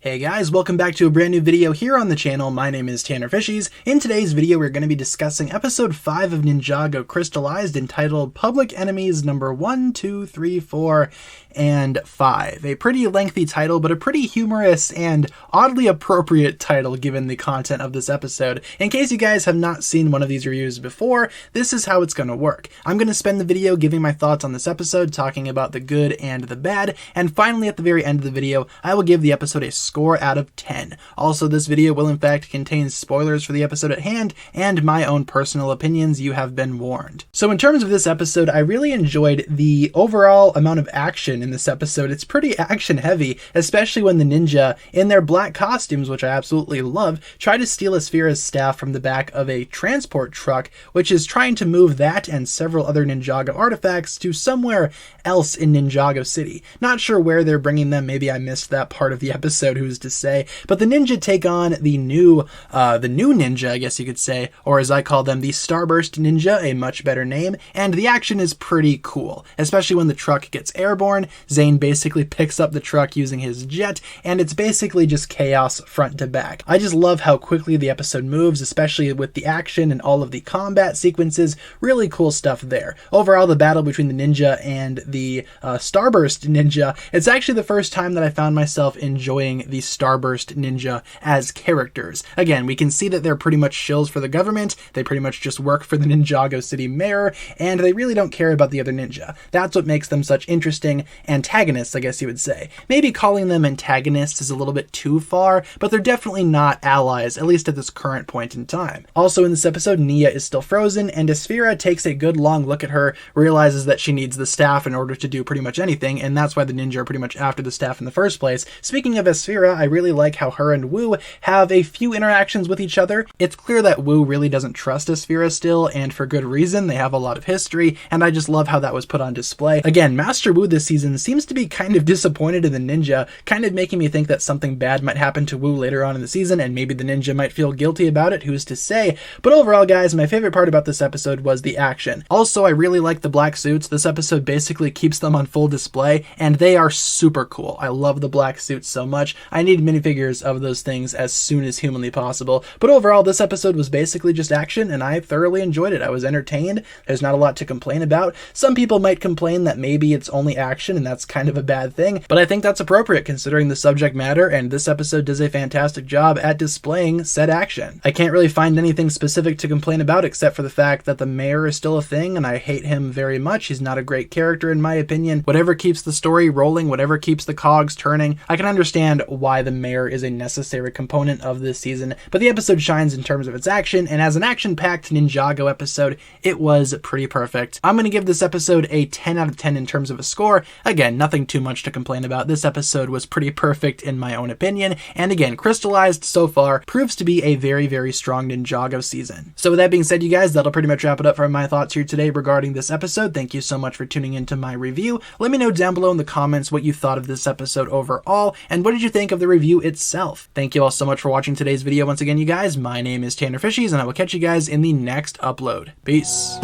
Hey guys, welcome back to a brand new video here on the channel. My name is TannerFishies. In today's video, we're going to be discussing episode 5 of Ninjago Crystallized, entitled Public Enemies number 1, 2, 3, 4, and 5. A pretty lengthy title, but a pretty humorous and oddly appropriate title given the content of this episode. In case you guys have not seen one of these reviews before, this is how it's going to work. I'm going to spend the video giving my thoughts on this episode, talking about the good and the bad, and finally at the very end of the video, I will give the episode a score out of 10. Also, this video will in fact contain spoilers for the episode at hand and my own personal opinions. You have been warned. So in terms of this episode, I really enjoyed the overall amount of action in this episode. It's pretty action heavy, especially when the ninja in their black costumes, which I absolutely love, try to steal Asphira's staff from the back of a transport truck, which is trying to move that and several other Ninjago artifacts to somewhere else in Ninjago City. Not sure where they're bringing them. Maybe I missed that part of the episode, who's to say, but the ninja take on the new ninja, I guess you could say, or as I call them, the Starburst Ninja, a much better name, and the action is pretty cool, especially when the truck gets airborne. Zane basically picks up the truck using his jet, and it's basically just chaos front to back. I just love how quickly the episode moves, especially with the action and all of the combat sequences. Really cool stuff there. Overall, the battle between the ninja and the Starburst Ninja, it's actually the first time that I found myself enjoying the Starburst Ninja as characters. Again, we can see that they're pretty much shills for the government. They pretty much just work for the Ninjago City mayor, and they really don't care about the other ninja. That's what makes them such interesting antagonists, I guess you would say. Maybe calling them antagonists is a little bit too far, but they're definitely not allies, at least at this current point in time. Also in this episode, Nia is still frozen, and Asphira takes a good long look at her, realizes that she needs the staff in order to do pretty much anything, and that's why the ninja are pretty much after the staff in the first place. Speaking of Asphira, I really like how her and Wu have a few interactions with each other. It's clear that Wu really doesn't trust Asphira still, and for good reason. They have a lot of history, and I just love how that was put on display. Again, Master Wu this season seems to be kind of disappointed in the ninja, kind of making me think that something bad might happen to Wu later on in the season, and maybe the ninja might feel guilty about it, who's to say. But overall, guys, my favorite part about this episode was the action. Also, I really like the black suits. This episode basically keeps them on full display, and they are super cool. I love the black suits so much. I need minifigures of those things as soon as humanly possible. But overall, this episode was basically just action, and I thoroughly enjoyed it. I was entertained. There's not a lot to complain about. Some people might complain that maybe it's only action, and that's kind of a bad thing, but I think that's appropriate considering the subject matter, and this episode does a fantastic job at displaying said action. I can't really find anything specific to complain about except for the fact that the mayor is still a thing, and I hate him very much. He's not a great character in my opinion. Whatever keeps the story rolling, whatever keeps the cogs turning, I can understand why the mayor is a necessary component of this season, but the episode shines in terms of its action, and as an action-packed Ninjago episode, it was pretty perfect. I'm going to give this episode a 10 out of 10 in terms of a score. Again, nothing too much to complain about. This episode was pretty perfect in my own opinion, and again, Crystallized so far proves to be a very, very strong Ninjago season. So with that being said, you guys, that'll pretty much wrap it up for my thoughts here today regarding this episode. Thank you so much for tuning into my review. Let me know down below in the comments what you thought of this episode overall, and what did you think of the review itself. Thank you all so much for watching today's video. Once again, you guys, my name is TannerFishies, and I will catch you guys in the next upload. Peace.